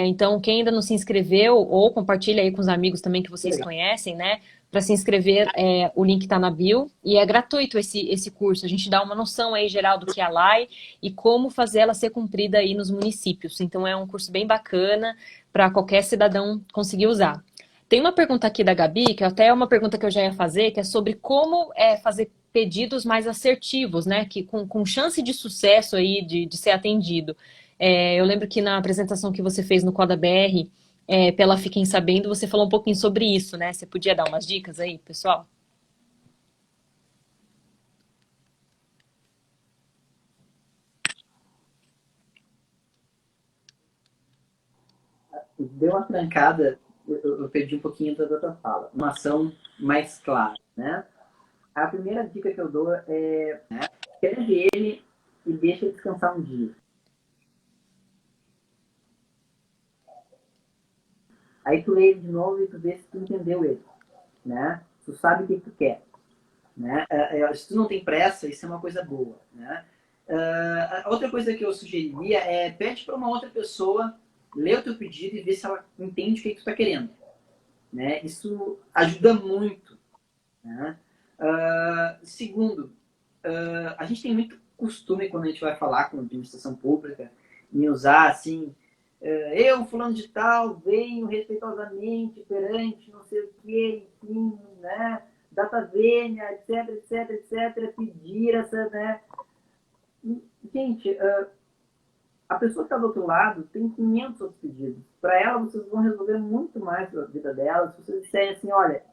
Então, quem ainda não se inscreveu, ou compartilha aí com os amigos também que vocês conhecem, né? Para se inscrever, o link está na bio. E é gratuito esse curso. A gente dá uma noção aí geral do que é a LAI e como fazer ela ser cumprida aí nos municípios. Então é um curso bem bacana para qualquer cidadão conseguir usar. Tem uma pergunta aqui da Gabi, que até é uma pergunta que eu já ia fazer, que é sobre como fazer pedidos mais assertivos, né? Que com chance de sucesso aí de ser atendido. Eu lembro que na apresentação que você fez no Coda BR, pela Fiquem Sabendo, você falou um pouquinho sobre isso, né? Você podia dar umas dicas aí, pessoal? Deu uma trancada, eu perdi um pouquinho da tua fala. Uma ação mais clara, né? A primeira dica que eu dou é, né, escreve ele e deixa ele descansar um dia. Aí tu lê ele de novo e tu vê se tu entendeu ele, né? Tu sabe o que tu quer, né? Se tu não tem pressa, isso é uma coisa boa, né? A outra coisa que eu sugeriria é pede para uma outra pessoa ler o teu pedido e ver se ela entende o que tu está querendo, né? Isso ajuda muito, né? Segundo, a gente tem muito costume quando a gente vai falar com a administração pública em usar assim, eu, fulano de tal, venho respeitosamente perante não sei o que, enfim, né, data vênia, etc, etc, etc, pedir essa, né. Gente, a pessoa que está do outro lado tem 500 outros pedidos. Para ela, vocês vão resolver muito mais a vida dela se vocês disserem assim, olha,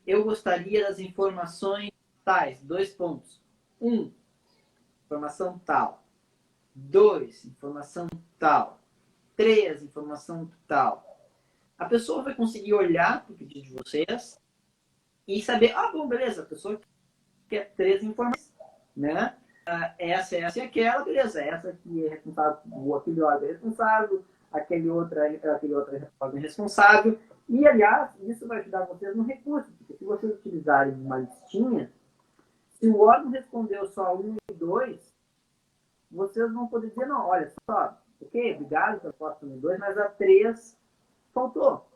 eu gostaria das informações tais, 2 pontos. 1, informação tal. 2, informação tal. 3, informação tal. A pessoa vai conseguir olhar para o pedido de vocês e saber, bom, beleza, a pessoa quer 3 informações, né? Essa e aquela, beleza, essa aqui é responsável, aquele órgão é responsável, aquele outro órgão é responsável. E, aliás, isso vai ajudar vocês no recurso, porque se vocês utilizarem uma listinha, se o órgão respondeu só 1 e 2, vocês vão poder dizer, não, olha só, ok, obrigado pela resposta 1 e 2, mas a 3 faltou.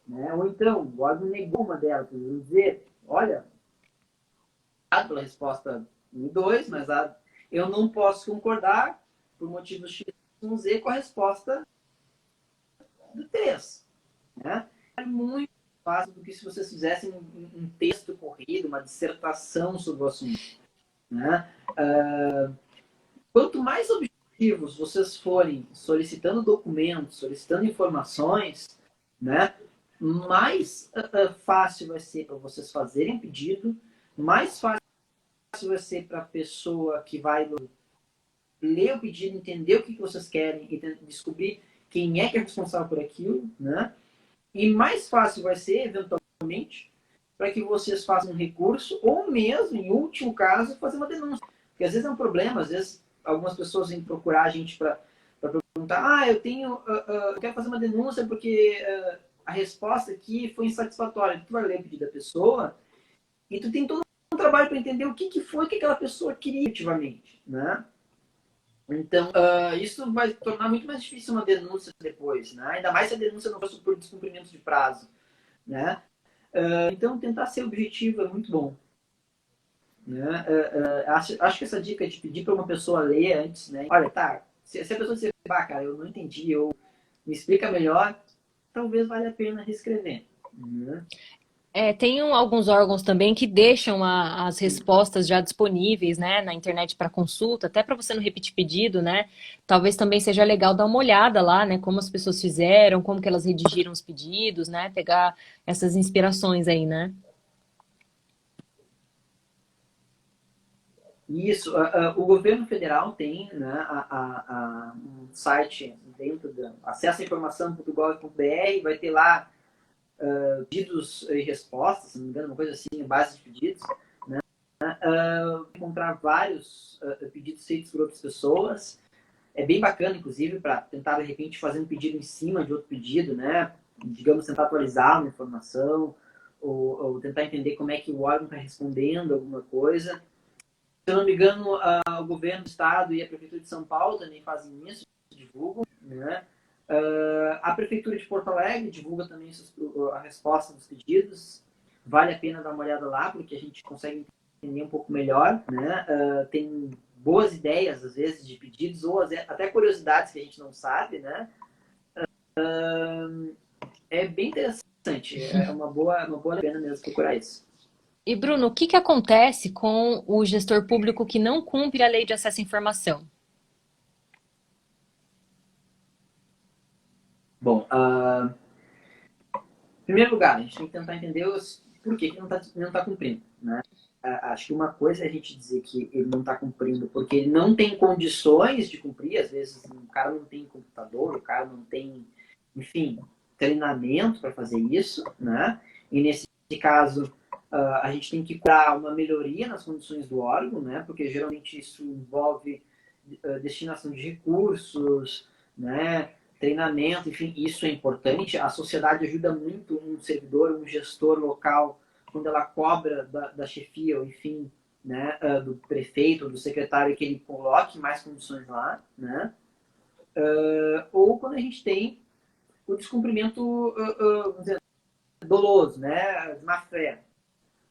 Né? Ou então, o órgão negou uma delas, por dizer, olha, obrigado pela resposta 1 e 2, mas eu não posso concordar, por motivos X e Z, com a resposta do 3. Né? É muito fácil do que se vocês fizessem um texto corrido, uma dissertação sobre o assunto. Né? Quanto mais objetivos vocês forem solicitando documentos, solicitando informações, né, mais fácil vai ser para vocês fazerem pedido, mais fácil vai ser para a pessoa que vai ler o pedido, entender o que vocês querem e descobrir quem é que é responsável por aquilo, né? E mais fácil vai ser, eventualmente, para que vocês façam um recurso ou mesmo, em último caso, fazer uma denúncia. Porque às vezes é um problema, às vezes algumas pessoas vêm procurar a gente para perguntar, eu quero fazer uma denúncia porque a resposta aqui foi insatisfatória. Tu vai ler o pedido da pessoa e tu tem todo um trabalho para entender o que foi que aquela pessoa queria efetivamente, né? Então, isso vai tornar muito mais difícil uma denúncia depois, né? Ainda mais se a denúncia não fosse por descumprimento de prazo, né? Então, tentar ser objetivo é muito bom. Né? Acho que essa dica de pedir para uma pessoa ler antes, né? Olha, tá, se a pessoa disser, cara, eu não entendi, me explica melhor, talvez valha a pena reescrever. Né? Tem alguns órgãos também que deixam as respostas já disponíveis, né, na internet para consulta, até para você não repetir pedido, né? Talvez também seja legal dar uma olhada lá, né, como as pessoas fizeram, como que elas redigiram os pedidos, né? Pegar essas inspirações aí, né? Isso, o governo federal tem, né, um site dentro da acesso-à-informação.gov.br, vai ter lá pedidos e respostas, se não me engano, uma coisa assim, base de pedidos, né? Encontrar vários pedidos feitos por outras pessoas. É bem bacana, inclusive, para tentar, de repente, fazer um pedido em cima de outro pedido, né? Digamos, tentar atualizar uma informação, ou tentar entender como é que o órgão está respondendo alguma coisa. Se eu não me engano, o governo do estado e a prefeitura de São Paulo também fazem isso, divulgam, né? A prefeitura de Porto Alegre divulga também a resposta dos pedidos. Vale a pena dar uma olhada lá, porque a gente consegue entender um pouco melhor, né? Tem boas ideias, às vezes, de pedidos, ou até curiosidades que a gente não sabe, né? É bem interessante, é uma boa pena mesmo procurar isso. E Bruno, o que que acontece com o gestor público que não cumpre a lei de acesso à informação? Bom, em primeiro lugar, a gente tem que tentar entender por que não tá cumprindo, né? Acho que uma coisa é a gente dizer que ele não está cumprindo porque ele não tem condições de cumprir, às vezes o cara não tem computador, o cara não tem, enfim, treinamento para fazer isso, né? E nesse caso, a gente tem que curar uma melhoria nas condições do órgão, né? Porque geralmente isso envolve destinação de recursos, né? Treinamento, enfim, isso é importante. A sociedade ajuda muito um servidor, um gestor local, quando ela cobra da chefia, ou enfim, né, do prefeito, do secretário, que ele coloque mais condições lá, né? Ou quando a gente tem o descumprimento, vamos dizer, doloso, né, de má fé.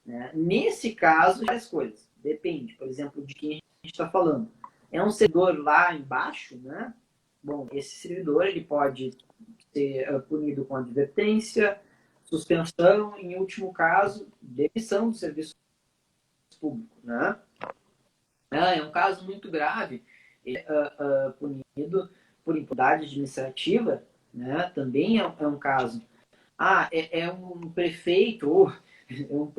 Né? Nesse caso, várias coisas. Depende, por exemplo, de quem a gente está falando. É um servidor lá embaixo, né? Bom, esse servidor ele pode ser punido com advertência, suspensão, em último caso, demissão do serviço público. Né? É um caso muito grave, ele é punido por impunidade administrativa, né? Também é um caso. É um prefeito, ou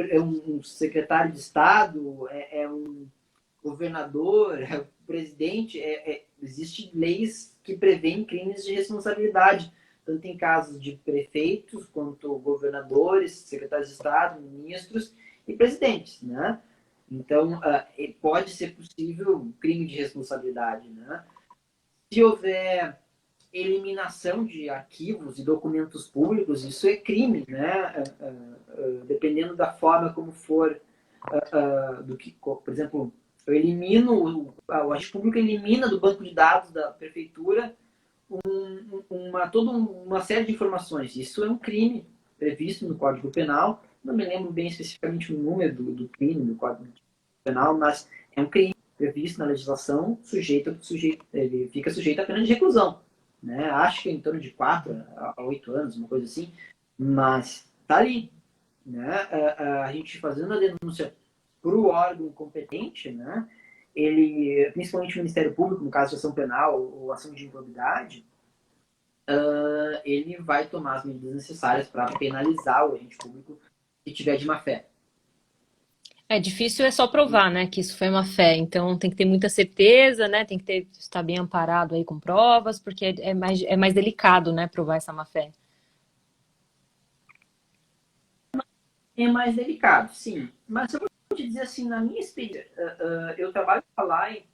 é um secretário de Estado, é um governador, é o presidente. Existem leis que prevêem crimes de responsabilidade, tanto em casos de prefeitos, quanto governadores, secretários de Estado, ministros e presidentes, né? Então, pode ser possível crime de responsabilidade, né? Se houver eliminação de arquivos e documentos públicos, isso é crime, né? Dependendo da forma como for, do que, por exemplo, eu elimino, o agente público elimina do banco de dados da prefeitura toda uma série de informações. Isso é um crime previsto no Código Penal. Não me lembro bem especificamente o número do crime no Código Penal, mas é um crime previsto na legislação, ele fica sujeito a pena de reclusão. Né? Acho que é em torno de 4 a 8 anos, uma coisa assim, mas tá ali. Né? A gente fazendo a denúncia para o órgão competente, né? Ele, principalmente o Ministério Público, no caso de ação penal ou ação de improbidade, ele vai tomar as medidas necessárias para penalizar o agente público que tiver de má fé. É difícil é só provar, né, que isso foi uma fé. Então tem que ter muita certeza, né? Tem que ter, estar bem amparado aí com provas, porque é mais delicado, né, provar essa má fé. É mais delicado, sim. Mas eu vou te dizer assim, na minha experiência, eu trabalho com a LAI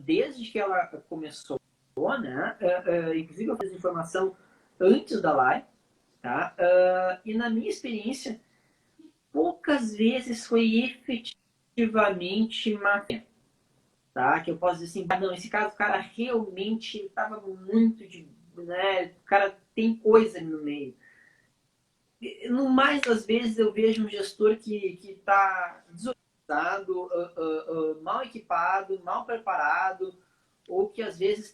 desde que ela começou, né? Inclusive eu fiz informação antes da LAI, tá? E na minha experiência, poucas vezes foi efetivamente má fé, tá? Que eu posso dizer assim, não, esse caso, o cara realmente estava muito de, né? O cara tem coisa ali no meio. No mais das vezes eu vejo um gestor que está desorganizado, mal equipado, mal preparado, ou que às vezes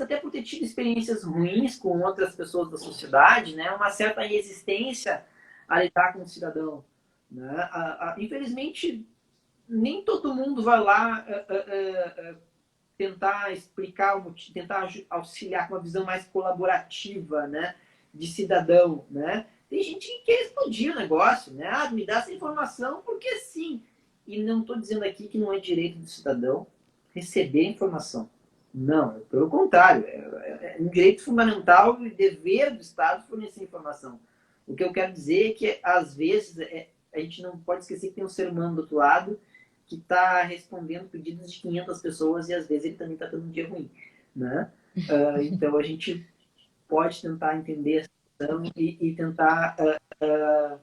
até por ter tido experiências ruins com outras pessoas da sociedade, né, uma certa resistência a lidar com o cidadão. Né? Infelizmente, nem todo mundo vai lá tentar explicar, tentar auxiliar com uma visão mais colaborativa, né, de cidadão, né? Tem gente que quer explodir o negócio, né? Me dá essa informação porque sim. E não estou dizendo aqui que não é direito do cidadão receber informação. Não, pelo contrário, é um direito fundamental e dever do Estado fornecer informação. O que eu quero dizer é que, às vezes, a gente não pode esquecer que tem um ser humano do outro lado que está respondendo pedidos de 500 pessoas e às vezes ele também está tendo um dia ruim, né? Então a gente pode tentar entender a situação e tentar,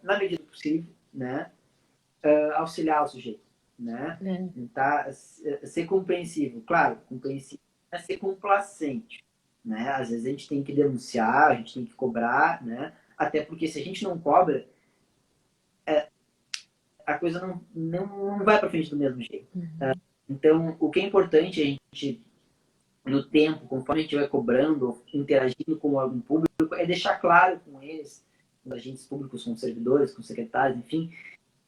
na medida do possível, né, auxiliar o sujeito, né? É. Tentar ser compreensivo, claro, compreensivo é ser complacente, né? Às vezes a gente tem que denunciar, a gente tem que cobrar, né? Até porque se a gente não cobra, a coisa não vai para frente do mesmo jeito. Então, o que é importante a gente, no tempo, conforme a gente vai cobrando, interagindo com o órgão público, é deixar claro com eles, com os agentes públicos, com os servidores, com os secretários, enfim,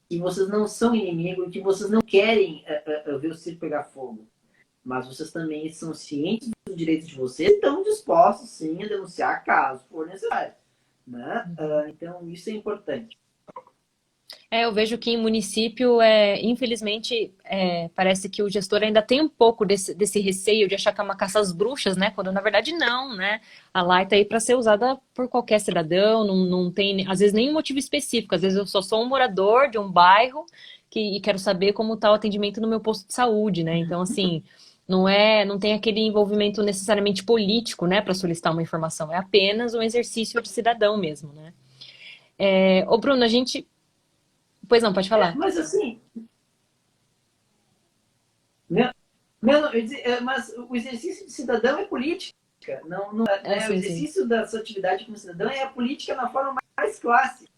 que vocês não são inimigos, que vocês não querem ver o circo pegar fogo. Mas vocês também são cientes dos direitos de vocês e estão dispostos, sim, a denunciar caso for necessário. Né? Então, isso é importante. Eu vejo que em município, infelizmente, parece que o gestor ainda tem um pouco desse receio de achar que é uma caça às bruxas, né? Quando na verdade não, né? A lei está aí para ser usada por qualquer cidadão, não tem, às vezes, nenhum motivo específico. Às vezes eu só sou um morador de um bairro e quero saber como está o atendimento no meu posto de saúde, né? Então, assim, não tem aquele envolvimento necessariamente político, né, para solicitar uma informação. É apenas um exercício de cidadão mesmo, né? Ô, Bruno, a gente. Pois não, pode falar. Mas assim, né? Não, mas o exercício de cidadão é política. É, O sim, sim. exercício da sua atividade como cidadão é a política na forma mais clássica.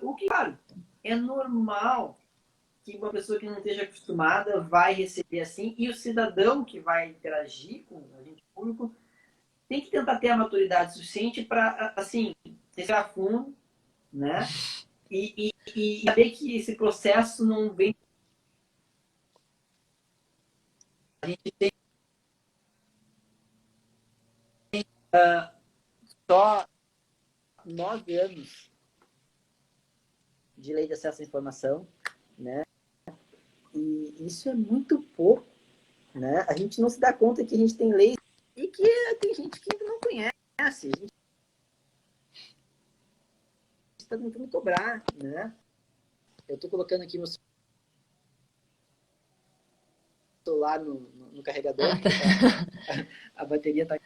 O que, claro, é normal que uma pessoa que não esteja acostumada vai receber assim, e o cidadão que vai interagir com o agente público tem que tentar ter a maturidade suficiente para, assim, respirar fundo, né? E saber que esse processo não vem. A gente tem só 9 anos de lei de acesso à informação, né? E isso é muito pouco, né? A gente não se dá conta que a gente tem leis e que tem gente que ainda não conhece. A gente está tentando cobrar, né? Eu estou colocando aqui meu celular no carregador, Ah, tá. a bateria está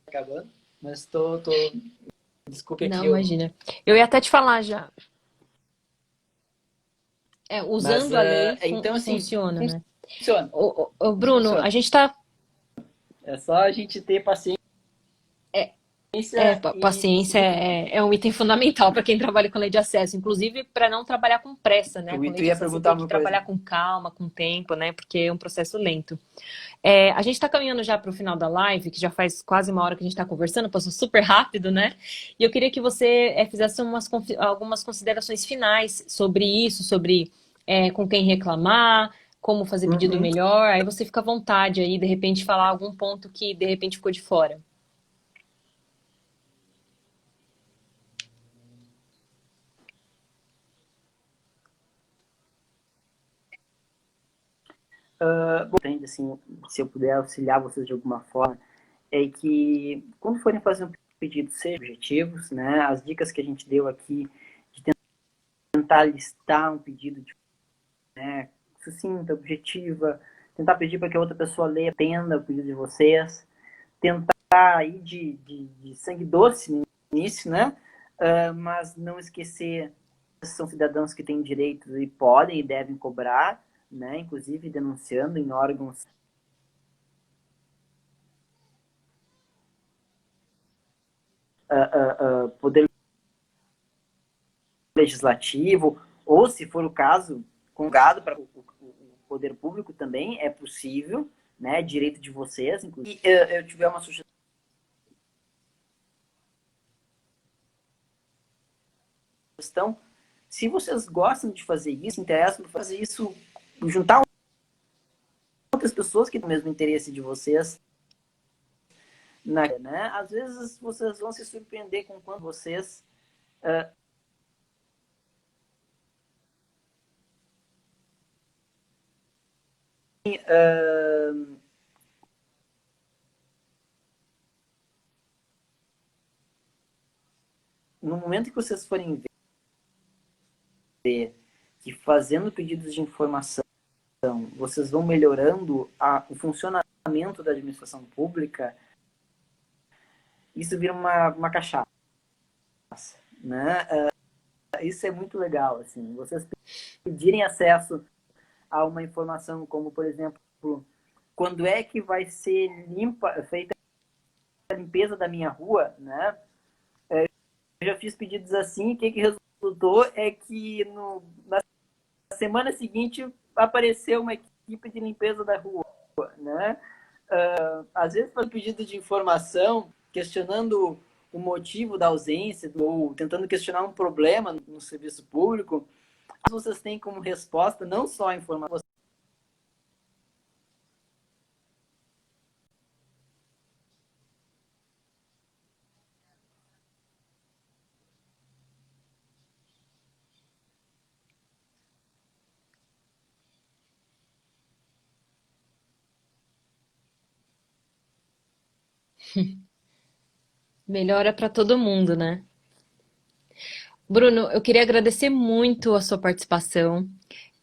acabando, mas desculpe Não, aqui, eu... imagina. Eu ia até te falar já. Mas, Usando a lei então, assim, funciona, né? funciona, Bruno, a funciona. gente está É só a gente ter paciência e paciência seguir tudo. é um item fundamental para quem trabalha com lei de acesso, inclusive para não trabalhar com pressa, né? Com lei Tu de ia acesso você perguntar tem que uma coisa. trabalhar com calma, com tempo, né? Porque é um processo lento. A gente está caminhando já para o final da live, que já faz quase uma hora que a gente está conversando, passou super rápido, né? E eu queria que você fizesse algumas considerações finais sobre isso, sobre com quem reclamar, como fazer pedido Uhum. melhor. Aí você fica à vontade aí, de repente, falar algum ponto que de repente ficou de fora. Entende, assim, se eu puder auxiliar vocês de alguma forma, é que quando forem fazer um pedido, sejam objetivos, né? As dicas que a gente deu aqui, de tentar listar um pedido de, né, sucinta, objetiva, tentar pedir para que a outra pessoa leia, atenda o pedido de vocês, tentar ir de sangue doce no início, né? Mas não esquecer que são cidadãos que têm direitos e podem e devem cobrar, né? Inclusive denunciando em órgãos poder legislativo, ou se for o caso, congado para o poder público também, é possível, né? Direito de vocês, inclusive. E eu tiver uma sugestão, se vocês gostam de fazer isso, interessam por fazer isso, juntar outras pessoas que têm o mesmo interesse de vocês, né? Às vezes vocês vão se surpreender com quando vocês no momento que vocês forem ver que fazendo pedidos de informação vocês vão melhorando o funcionamento da administração pública, isso vira uma cachaça, né? Isso é muito legal, assim, vocês pedirem acesso a uma informação como, por exemplo, quando é que vai ser feita a limpeza da minha rua, né? Eu já fiz pedidos assim, e o que resultou é que na semana seguinte apareceu uma equipe de limpeza da rua, né? Às vezes faz pedido de informação, questionando o motivo da ausência, ou tentando questionar um problema no serviço público, vocês têm como resposta não só a informação, Melhora para todo mundo, né? Bruno, eu queria agradecer muito a sua participação.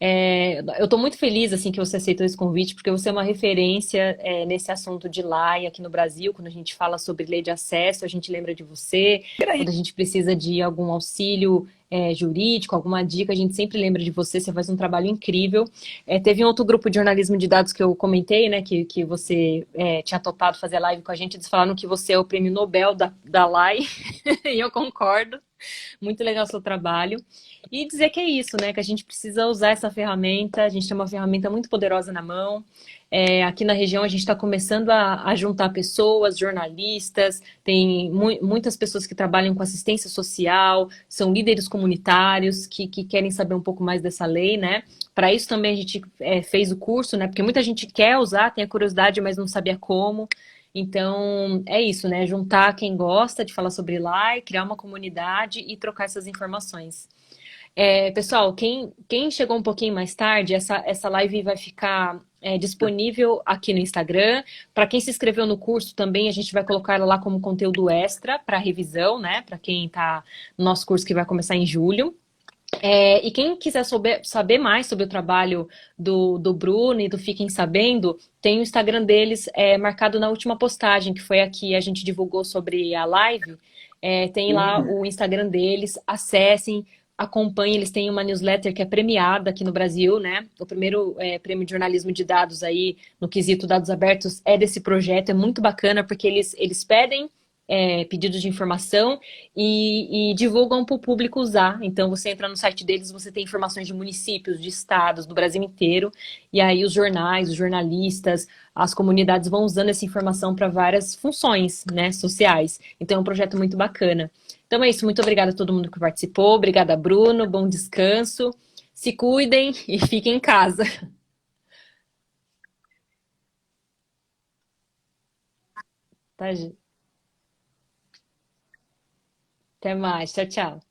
Eu estou muito feliz assim que você aceitou esse convite, porque você é uma referência nesse assunto de lei aqui no Brasil. Quando a gente fala sobre lei de acesso, a gente lembra de você. Quando a gente precisa de algum auxílio jurídico, alguma dica, a gente sempre lembra de você. Você faz um trabalho incrível. Teve um outro grupo de jornalismo de dados que eu comentei, né, que você tinha topado fazer live com a gente. Eles falaram que você é o prêmio Nobel da lei, e eu concordo. Muito legal o seu trabalho. E dizer que é isso, né? Que a gente precisa usar essa ferramenta. A gente tem uma ferramenta muito poderosa na mão. Aqui na região a gente está começando a juntar pessoas, jornalistas, tem muitas pessoas que trabalham com assistência social, são líderes comunitários que querem saber um pouco mais dessa lei, né? Para isso também a gente fez o curso, né? Porque muita gente quer usar, tem a curiosidade, mas não sabia como. Então, é isso, né? Juntar quem gosta de falar sobre lá e criar uma comunidade e trocar essas informações. Pessoal, quem chegou um pouquinho mais tarde, essa live vai ficar disponível aqui no Instagram. Para quem se inscreveu no curso também, a gente vai colocar ela lá como conteúdo extra para revisão, né? Para quem está no nosso curso que vai começar em julho. E quem quiser saber mais sobre o trabalho do Bruno e do Fiquem Sabendo, tem o Instagram deles marcado na última postagem, que foi a que a gente divulgou sobre a live. Tem lá Uhum. o Instagram deles, acessem, acompanhem, eles têm uma newsletter que é premiada aqui no Brasil, né? O primeiro prêmio de jornalismo de dados aí, no quesito dados abertos, é desse projeto, é muito bacana, porque eles pedem pedidos de informação e divulgam para o público usar. Então, você entra no site deles, você tem informações de municípios, de estados, do Brasil inteiro, e aí os jornais, os jornalistas, as comunidades vão usando essa informação para várias funções, né, sociais. Então, é um projeto muito bacana. Então é isso, muito obrigada a todo mundo que participou, obrigada, Bruno, bom descanso, se cuidem e fiquem em casa. Tá, gente? Até mais, tchau, tchau.